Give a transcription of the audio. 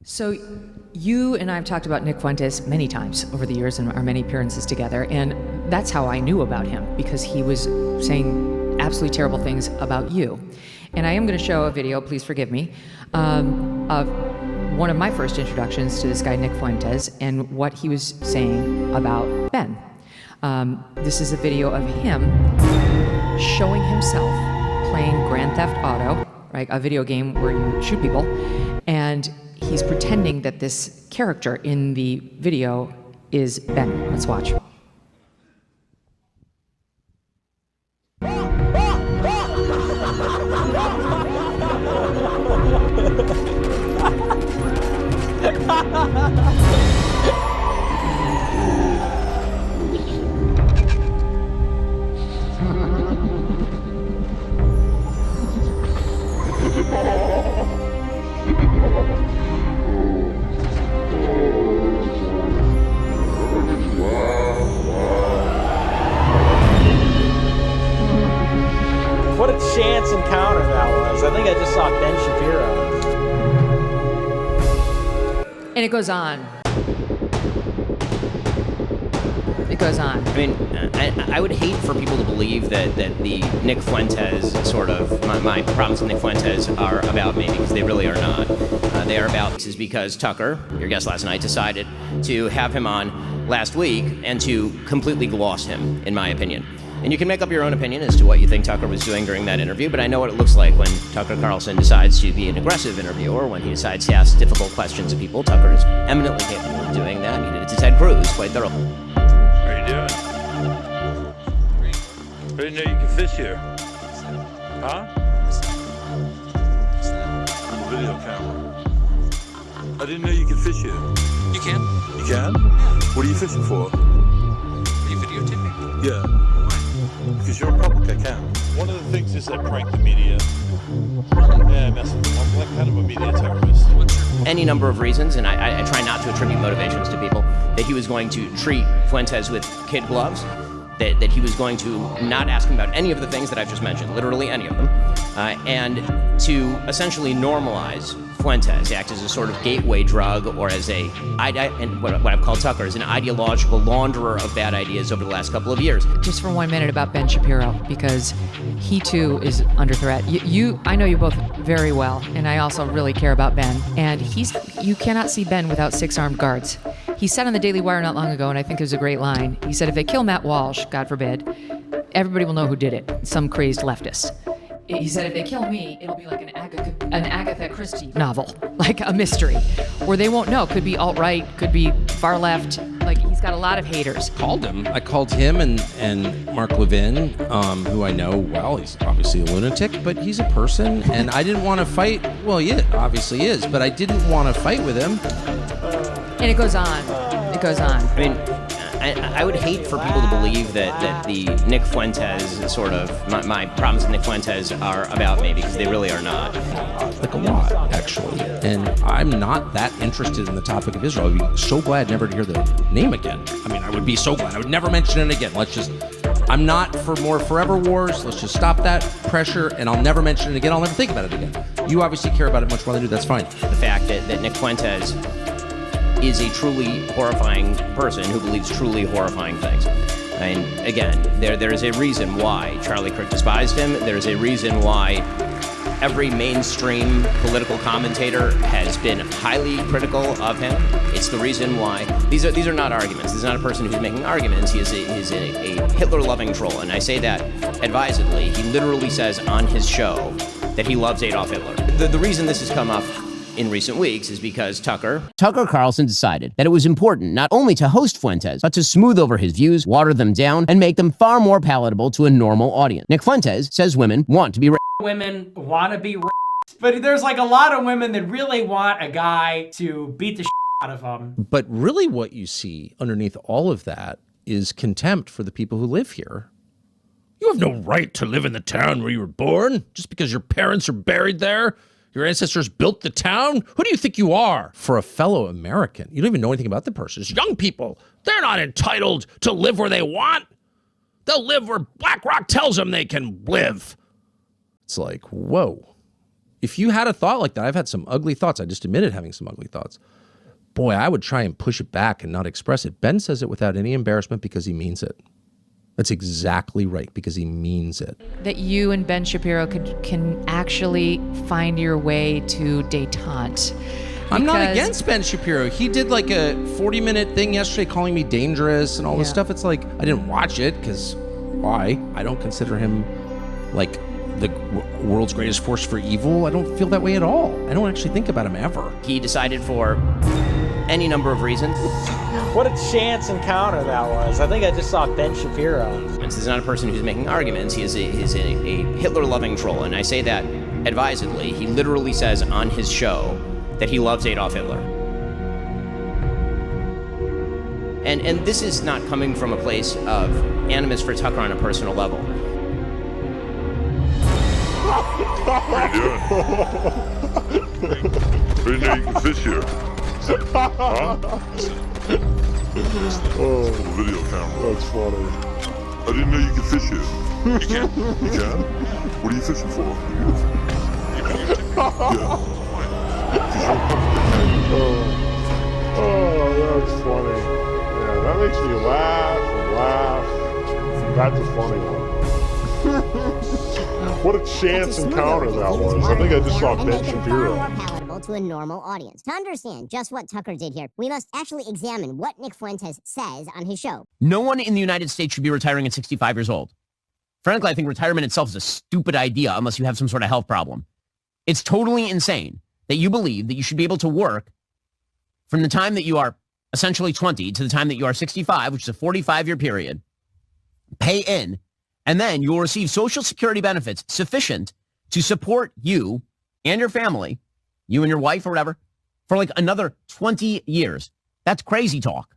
So you and I have talked about Nick Fuentes many times over the years in our many appearances together, and that's how I knew about him, because he was saying absolutely terrible things about you. And I am going to show a video, please forgive me, of one of my first introductions to this guy, Nick Fuentes, and what he was saying about Ben. This is a video of him showing himself playing Grand Theft Auto, right, a video game where you shoot people, and he's pretending that this character in the video is Ben. Let's watch. What a chance encounter that was. I think I just saw Ben Shapiro. And it goes on. It goes on. I mean, I would hate for people to believe that the Nick Fuentes sort of, my problems with Nick Fuentes are about me, because they really are not. They are about, this is because Tucker, your guest last night, decided to have him on last week and to completely gloss him, in my opinion. And you can make up your own opinion as to what you think Tucker was doing during that interview, but I know what it looks like when Tucker Carlson decides to be an aggressive interviewer, when he decides to ask difficult questions of people. Tucker is eminently capable of doing that. He did it to Ted Cruz quite thoroughly. How are you doing? I didn't know you could fish here. Huh? On the video camera. I didn't know you could fish here. You can? You can? Yeah. What are you fishing for? Are you videotaping? Yeah. Why? Because you're a public, I can. One of the things is I prank the media. Yeah, I mess with them. I'm like kind of a media terrorist. Any number of reasons, and I try not to attribute motivations to people, that he was going to treat Fuentes with kid gloves, that he was going to not ask him about any of the things that I've just mentioned, literally any of them, and to essentially normalize Fuentes, act as a sort of gateway drug, or as and what I've called Tucker, as an ideological launderer of bad ideas over the last couple of years. Just for 1 minute about Ben Shapiro, because he too is under threat. I know you both very well, and I also really care about Ben. And you cannot see Ben without 6 armed guards. He said on the Daily Wire not long ago, and I think it was a great line. He said, if they kill Matt Walsh, God forbid, everybody will know who did it. Some crazed leftist. He said, if they kill me, it'll be like an Agatha Christie novel, like a mystery, where they won't know. Could be alt-right, could be far left. Like, he's got a lot of haters. I called him and Mark Levin, who I know well. He's obviously a lunatic, but he's a person, and I didn't want to fight. Well, he obviously is, but I didn't want to fight with him. And it goes on. It goes on. I mean, I would hate for people to believe that the Nick Fuentes sort of, my problems with Nick Fuentes are about me, because they really are not. Like a lot, actually. And I'm not that interested in the topic of Israel. I'd be so glad never to hear the name again. I mean, I would be so glad. I would never mention it again. I'm not for more forever wars. Let's just stop that pressure, and I'll never mention it again. I'll never think about it again. You obviously care about it much more than I do. That's fine. The fact that Nick Fuentes is a truly horrifying person who believes truly horrifying things. And again, there is a reason why Charlie Kirk despised him. There's a reason why every mainstream political commentator has been highly critical of him. It's the reason why these are not arguments. This is not a person who's making arguments. He is a Hitler-loving troll, and I say that advisedly. He literally says on his show that he loves Adolf Hitler. The reason this has come up in recent weeks is because Tucker Carlson decided that it was important not only to host Fuentes, but to smooth over his views, water them down, and make them far more palatable to a normal audience. Nick Fuentes says women want to be Women want to be but there's like a lot of women that really want a guy to beat the out of them. But really what you see underneath all of that is contempt for the people who live here. You have no right to live in the town where you were born just because your parents are buried there. Your ancestors built the town? Who do you think you are? For a fellow American, you don't even know anything about the person. It's young people. They're not entitled to live where they want. They'll live where BlackRock tells them they can live. It's like, whoa. If you had a thought like that, I've had some ugly thoughts. I just admitted having some ugly thoughts. Boy, I would try and push it back and not express it. Ben says it without any embarrassment because he means it. That's exactly right, because he means it. That you and Ben Shapiro can actually find your way to détente. I'm not against Ben Shapiro. He did like a 40-minute thing yesterday calling me dangerous and all this stuff. It's like, I didn't watch it because why? I don't consider him like the world's greatest force for evil. I don't feel that way at all. I don't actually think about him ever. He decided for any number of reasons. What a chance encounter that was. I think I just saw Ben Shapiro. He's not a person who's making arguments. He is a Hitler-loving troll, and I say that advisedly. He literally says on his show that he loves Adolf Hitler. And this is not coming from a place of animus for Tucker on a personal level. What are you doing? I didn't know you can fish here. Huh? Oh, video camera. That's funny. I didn't know you could fish here. You can. You can? What are you fishing for? Yeah. Oh, that's funny. Yeah, that makes me laugh and laugh. That's a funny one. What a chance encounter that was. I think I just saw Ben Shapiro. More palatable to a normal audience. To understand just what Tucker did here, we must actually examine what Nick Fuentes says on his show. No one in the United States should be retiring at 65 years old. Frankly, I think retirement itself is a stupid idea unless you have some sort of health problem. It's totally insane that you believe that you should be able to work from the time that you are essentially 20 to the time that you are 65, which is a 45-year period, pay in, and then you will receive Social Security benefits sufficient to support you and your family, you and your wife or whatever, for like another 20 years. That's crazy talk.